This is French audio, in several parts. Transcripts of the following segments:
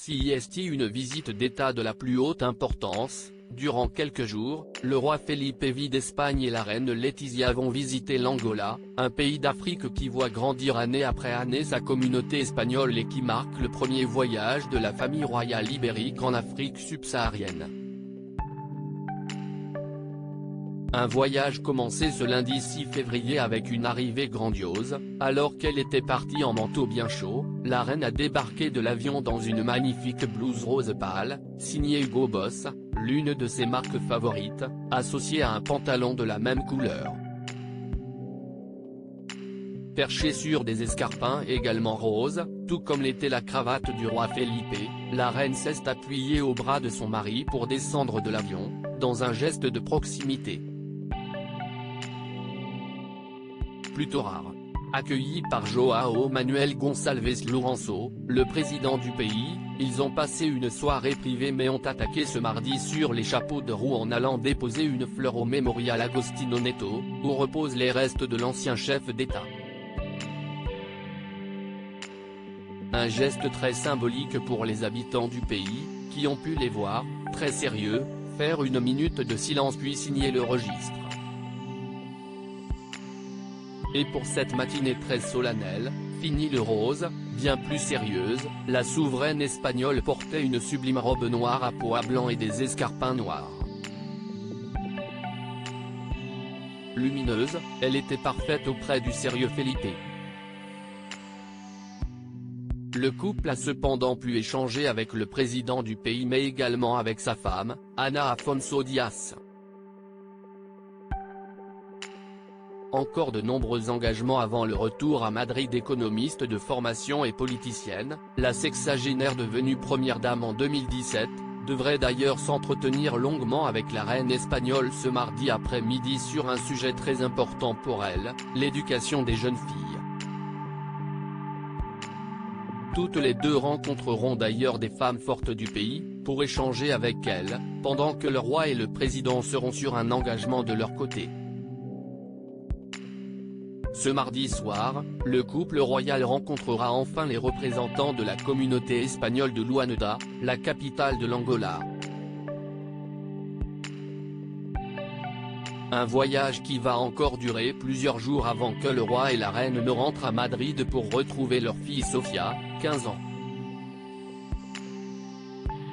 Si est une visite d'État de la plus haute importance. Durant quelques jours, le roi Felipe V d'Espagne et la reine Laetitia vont visiter l'Angola, un pays d'Afrique qui voit grandir année après année sa communauté espagnole et qui marque le premier voyage de la famille royale ibérique en Afrique subsaharienne. Un voyage commencé ce lundi 6 février avec une arrivée grandiose. Alors qu'elle était partie en manteau bien chaud, la reine a débarqué de l'avion dans une magnifique blouse rose pâle, signée Hugo Boss, l'une de ses marques favorites, associée à un pantalon de la même couleur. Perchée sur des escarpins également roses, tout comme l'était la cravate du roi Felipe, la reine s'est appuyée au bras de son mari pour descendre de l'avion, dans un geste de proximité plutôt rare. Accueillis par João Manuel Gonçalves Lourenço, le président du pays, ils ont passé une soirée privée mais ont attaqué ce mardi sur les chapeaux de roue en allant déposer une fleur au mémorial Agostinho Neto, où reposent les restes de l'ancien chef d'État. Un geste très symbolique pour les habitants du pays, qui ont pu les voir, très sérieux, faire une minute de silence puis signer le registre. Et pour cette matinée très solennelle, fini le rose, bien plus sérieuse, la souveraine espagnole portait une sublime robe noire à pois blancs et des escarpins noirs. Lumineuse, elle était parfaite auprès du sérieux Felipe. Le couple a cependant pu échanger avec le président du pays mais également avec sa femme, Ana Afonso Diaz. Encore de nombreux engagements avant le retour à Madrid. Économiste de formation et politicienne, la sexagénaire devenue première dame en 2017, devrait d'ailleurs s'entretenir longuement avec la reine espagnole ce mardi après-midi sur un sujet très important pour elle, l'éducation des jeunes filles. Toutes les deux rencontreront d'ailleurs des femmes fortes du pays, pour échanger avec elles, pendant que le roi et le président seront sur un engagement de leur côté. Ce mardi soir, le couple royal rencontrera enfin les représentants de la communauté espagnole de Luanda, la capitale de l'Angola. Un voyage qui va encore durer plusieurs jours avant que le roi et la reine ne rentrent à Madrid pour retrouver leur fille Sofia, 15 ans.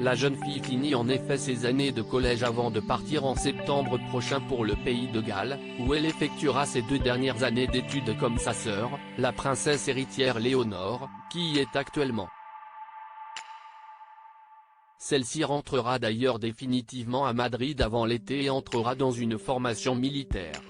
La jeune fille finit en effet ses années de collège avant de partir en septembre prochain pour le pays de Galles, où elle effectuera ses 2 dernières années d'études comme sa sœur, la princesse héritière Léonore, qui y est actuellement. Celle-ci rentrera d'ailleurs définitivement à Madrid avant l'été et entrera dans une formation militaire.